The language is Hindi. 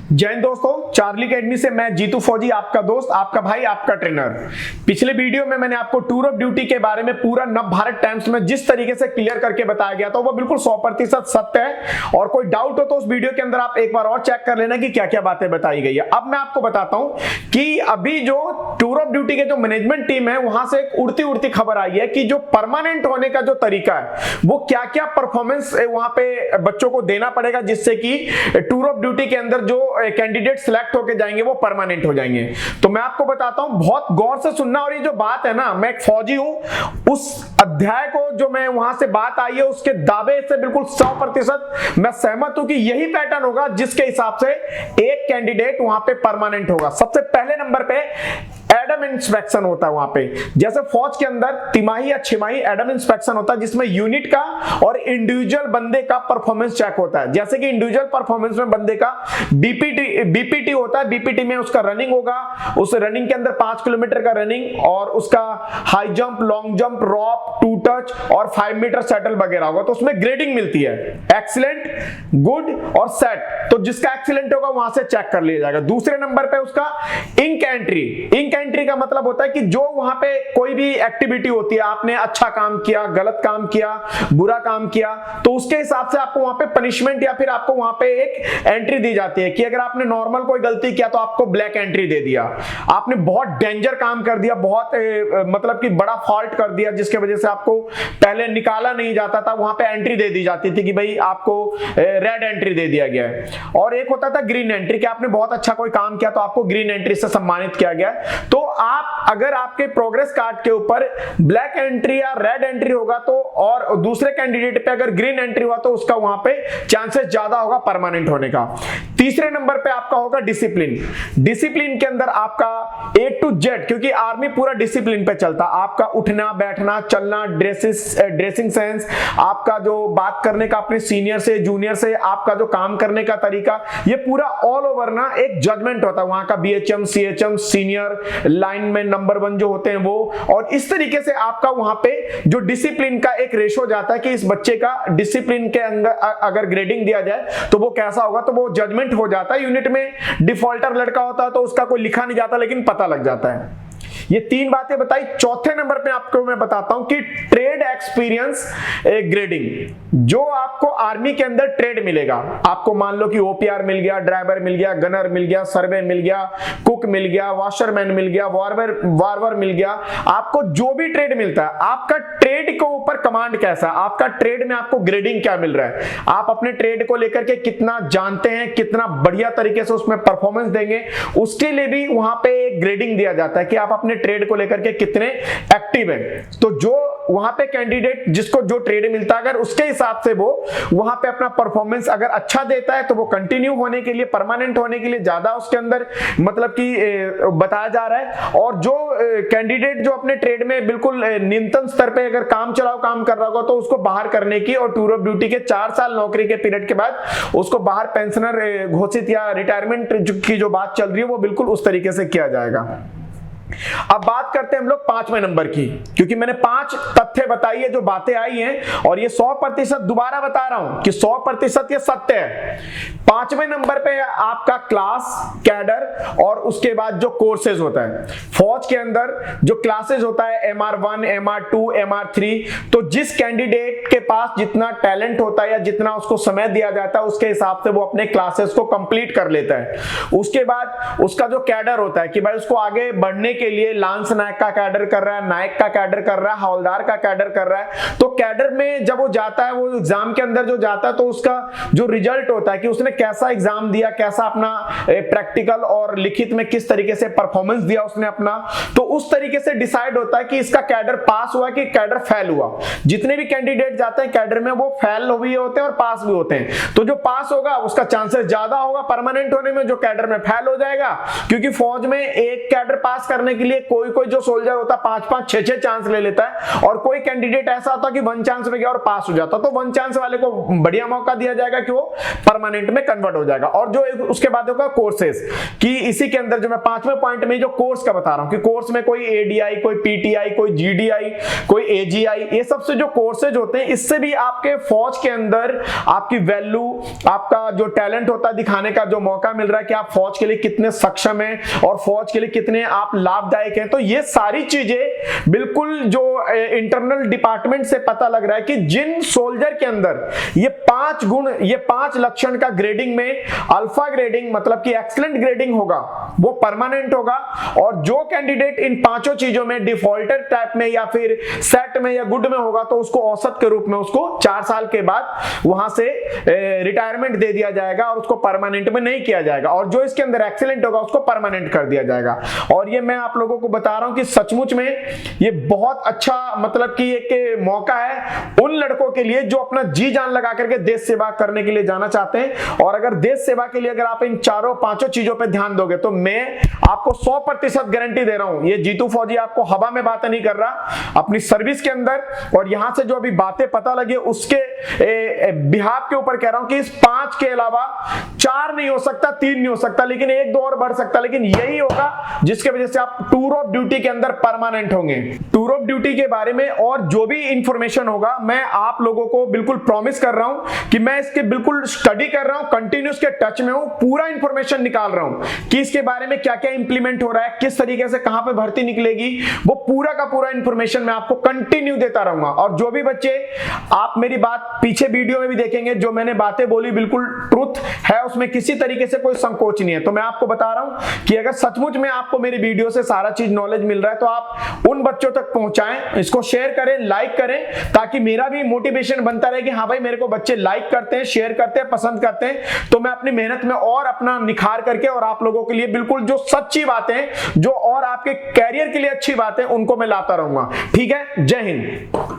जय हिंद दोस्तों, चार्ली अकेडमी से मैं जीतू फौजी, आपका दोस्त, आपका भाई, आपका ट्रेनर। पिछले वीडियो में मैंने आपको टूर ऑफ ड्यूटी के बारे में पूरा नव भारत टाइम्स में जिस तरीके से क्लियर करके बताया गया था वो बिल्कुल 100% सत्य है। और कोई डाउट हो तो उस वीडियो के अंदर आप एक बार और चेक कर लेना कि क्या क्या बातें बताई गई है। अब मैं आपको बताता हूं कि अभी जो टूर ऑफ ड्यूटी के जो मैनेजमेंट टीम है वहां से एक उड़ती उड़ती खबर आई है कि जो परमानेंट होने का जो तरीका है वो क्या क्या परफॉर्मेंस वहां पे बच्चों को देना पड़ेगा जिससे कि टूर ऑफ ड्यूटी के अंदर जो कैंडिडेट सिलेक्ट होके जाएंगे वो परमानेंट हो जाएंगे। तो मैं आपको बताता हूं, बहुत गौर से सुनना। और ये जो बात है ना, मैं एक फौजी हूं, उस अध्याय को जो मैं वहां से बात आई है उसके दावे से बिल्कुल 100% मैं सहमत हूं कि यही पैटर्न होगा जिसके हिसाब से एक कैंडिडेट वहां पे परमानेंट होगा। सबसे पहले नंबर पे एडम इंस्पेक्शन होता है वहां पे। जैसे फौज के अंदर तिमाही या छिमाही एडम इंस्पेक्शन होता है जिसमें यूनिट का और इंडिविजुअल बंदे का परफॉर्मेंस चेक होता है। जैसे कि इंडिविजुअल परफॉर्मेंस में बंदे का बीपीटी होता है। बीपीटी में उसका रनिंग होगा, उस रनिंग के अंदर 5 किलोमीटर का रनिंग और उसका high jump, long jump, rope, to touch और 5 मीटर सेटल वगैरह होगा। तो उसमें ग्रेडिंग मिलती है, एक्सीलेंट, गुड और सेट। तो जिसका एक्सीलेंट होगा वहां से चेक कर लिया जाएगा। दूसरे नंबर पे उसका इंक एंट्री। इंक एंट्री का मतलब होता है कि जो वहां पे कोई भी एक्टिविटी होती है, आपने अच्छा काम किया, गलत काम किया, बुरा काम किया, तो उसके हिसाब से आपको वहां पे पनिशमेंट या फिर आपको वहां पे एक एंट्री दी जाती है कि अगर आपने नॉर्मल कोई गलती किया तो आपको ब्लैक एंट्री दे दिया। आपने बहुत डेंजर काम कर दिया, बहुत मतलब कि बड़ा फॉल्ट कर दिया जिसके वजह से आपको पहले निकाला नहीं जाता था, वहां पे एंट्री दे दी जाती थी कि भाई आपको रेड एंट्री दे दिया गया है। और एक होता था ग्रीन एंट्री कि आपने बहुत अच्छा कोई काम किया तो आपको ग्रीन एंट्री से सम्मानित किया गया। तो आप अगर आपके प्रोग्रेस कार्ड के ऊपर ब्लैक एंट्री या रेड एंट्री होगा तो, और दूसरे कैंडिडेट पे अगर ग्रीन एंट्री हुआ तो उसका वहां पे चांसेस ज्यादा होगा परमानेंट होने का। तीसरे नंबर पे आपका होगा डिसिप्लिन। डिसिप्लिन के अंदर आपका A to Z, क्योंकि आर्मी पूरा डिसिप्लिन पे चलता, आपका उठना बैठना चलना, ड्रेसिंग सेंस, आपका जो बात करने का अपने सीनियर से जूनियर से, आपका जो काम करने का तरीका, ये पूरा ऑल ओवर ना एक जजमेंट होता है वहां का। BHM, CHM, सीनियर लाइन में नंबर 1 जो होते हैं वो। और इस तरीके से आपका वहां पे जो डिसिप्लिन का एक रेशो जाता है कि इस बच्चे का डिसिप्लिन के अंदर अगर ग्रेडिंग दिया जाए तो वो कैसा होगा, तो वो जजमेंट हो जाता है। यूनिट में डिफॉल्टर लड़का होता है तो उसका कोई लिखा नहीं जाता लेकिन पता लग जाता है। ये 3 बातें बताई। चौथे नंबर पे आपको मैं बताता हूं कि ट्रेड एक्सपीरियंस ग्रेडिंग। जो आपको आर्मी के अंदर ट्रेड मिलेगा, आपको मान लो कि OPR मिल गया, ड्राइवर मिल गया, गनर मिल गया, सर्वे मिल गया, कुक मिल गया, वॉशरमैन मिल गया, वार्वर मिल गया, आपको जो भी ट्रेड मिलता है, आपका ट्रेड के ऊपर कमांड कैसा है, आपका ट्रेड में आपको ग्रेडिंग क्या मिल रहा है, आप अपने ट्रेड को लेकर के कितना जानते हैं, कितना बढ़िया तरीके से उसमें परफॉर्मेंस देंगे, उसके लिए भी वहां पे एक ग्रेडिंग दिया जाता है कि आप अपने ट्रेड को लेकर के कितने एक्टिव हैं। तो जो वहां पे कैंडिडेट जिसको जो ट्रेड मिलता है, अगर उसके हिसाब से वो वहां पे अपना परफॉर्मेंस अगर अच्छा देता है तो वो कंटिन्यू होने के लिए, परमानेंट होने के लिए ज्यादा उसके अंदर मतलब कि बताया जा रहा है। और जो कैंडिडेट जो अपने ट्रेड में बिल्कुल न्यूनतम स्तर पे अगर काम चलाओ काम कर रहा होगा तो उसको बाहर करने की, और टूर ऑफ ड्यूटी के 4 साल नौकरी के पीरियड के बाद उसको बाहर पेंशनर घोषित या रिटायरमेंट की जो बात चल रही है वो बिल्कुल उस तरीके से किया जाएगा। अब बात करते हैं हम लोग 5वें नंबर की, क्योंकि मैंने 5 तथ्य बताई है जो बातें आई हैं और ये 100% दोबारा बता रहा हूं कि 100% ये सत्य है। 5वें नंबर पे आपका क्लास, कैडर और उसके बाद जो कोर्सेज होता है। फौज के अंदर जो क्लासेज होता है MR1, MR2, MR3, तो जिस कैंडिडेट के पास जितना टैलेंट होता है या जितना उसको समय दिया जाता है उसके हिसाब से वो अपने क्लासेस को कंप्लीट कर लेता है। उसके बाद उसका जो कैडर होता है कि भाई उसको आगे बढ़ने के लिए लांस नायक का कैडर कर रहा है, नायक का कैडर कर रहा है, हवलदार का कैडर कर रहा है। तो कैडर में जब वो जाता है, वो एग्जाम के अंदर जो जाता है तो उसका जो रिजल्ट होता है कि उसने कैसा एग्जाम दिया, कैसा अपना प्रैक्टिकल और लिखित में किस तरीके से परफॉर्मेंस दिया उसने अपना, तो उस तरीके से डिसाइड होता है कि इसका कैडर पास हुआ कि कैडर फेल हुआ। जितने भी कैंडिडेट जाते हैं कैडर में वो फेल भी होते हैं और पास भी होते हैं। तो जो पास होगा उसका चांसेस ज्यादा होगा परमानेंट होने में, जो कैडर में फेल हो जाएगा, क्योंकि फौज में एक कैडर पास करने करने के लिए कोई कोई जो सोल्जर होता है 5-5 6-6 चांस ले लेता है, और कोई कैंडिडेट ऐसा होता कि 1 चांस में गया और पास हो जाता। तो 1 चांस वाले को बढ़िया मौका दिया जाएगा कि वो परमानेंट में कन्वर्ट हो जाएगा। और जो उसके बाद होगा कोर्सेज, कि इसी के अंदर जो मैं 5वें पॉइंट में जो कोर्स का बता रहा हूं कि कोर्स में कोई एडीआई, कोई पीटीआई, कोई जीडीआई, कोई एजीआई, ये सबसे जो कोर्सेज होते हैं इससे भी आपके फौज के अंदर आपकी वैल्यू, आपका जो टैलेंट होता है दिखाने का जो मौका मिल रहा है कि आप फौज के लिए कितने सक्षम हैं और फौज के लिए कितने आप लाभदायक हैं। तो ये सारी चीजें बिल्कुल जो इंटरनल डिपार्टमेंट से पता लग रहा है कि जिन सोल्जर के अंदर ये 5 गुण, ये 5 लक्षण का ग्रेडिंग में अल्फा ग्रेडिंग मतलब कि एक्सीलेंट ग्रेडिंग होगा वो परमानेंट होगा, और जो कैंडिडेट इन 5 चीजों में डिफॉल्टर टाइप में या फिर सेट में या गुड में होगा तो उसको औसत के रूप में उसको 4 साल के बाद वहां से रिटायरमेंट दे दिया जाएगा और उसको परमानेंट में नहीं किया जाएगा, और जो इसके अंदर एक्सीलेंट होगा उसको परमानेंट कर दिया जाएगा। और ये मैं आप लोगों को बता रहा हूं कि सचमुच में ये बहुत अच्छा मतलब कि एक मौका है उन लड़कों के लिए जो अपना जी जान लगा करके देश सेवा करने के लिए जाना चाहते हैं। और अगर देश सेवा के लिए अगर आप इन 4-5 चीजों पे ध्यान दोगे तो मैं आपको 100% गारंटी दे रहा हूं, ये जीतू फौजी आपको हवा में बातें नहीं कर रहा, अपनी सर्विस के अंदर और यहां से जो अभी बातें पता लगी उसके बिहाफ के ऊपर कह रहा हूं कि इस 5 के अलावा 4 नहीं हो सकता, 3 नहीं हो सकता, लेकिन 1-2 और बढ़ सकता, लेकिन यही होगा जिसके वजह से आप टूर ऑफ ड्यूटी के अंदर परमानेंट होंगे। टूर ऑफ ड्यूटी के बारे में और जो भी इंफॉर्मेशन होगा मैं आप लोगों को बिल्कुल प्रॉमिस कर रहा हूं कि मैं इसके बिल्कुल स्टडी कर रहा हूं, कंटिन्यूस के टच में हूं, पूरा इंफॉर्मेशन निकाल रहा हूं कि इसके बारे में क्या क्या इंप्लीमेंट हो रहा है, किस तरीके से कहां पे भर्ती निकलेगी, वो पूरा का पूरा इंफॉर्मेशन मैं आपको कंटिन्यू देता रहूंगा। और जो भी बच्चे आप मेरी बात पीछे वीडियो में भी देखेंगे, जो मैंने बातें बोली बिल्कुल ट्रुथ है, उसमें किसी तरीके से कोई संकोच नहीं है। तो मैं आपको बता रहा हूं कि अगर सचमुच में आपको मेरी वीडियो से सारा चीज नॉलेज मिल रहा है तो आप उन बच्चों तक पहुंचाएं, इसको शेयर करें, लाइक करें, ताकि मेरा भी मोटिवेशन बनता रहे कि हाँ भाई मेरे को बच्चे लाइक करते हैं, शेयर करते हैं, पसंद करते हैं, तो मैं अपनी मेहनत में और अपना निखार करके और आप लोगों के लिए बिल्कुल जो सच्ची बातें, जो और आपके कैरियर के लिए अच्छी बातें, उनको मैं लाता रहूंगा। ठीक है, जय हिंद।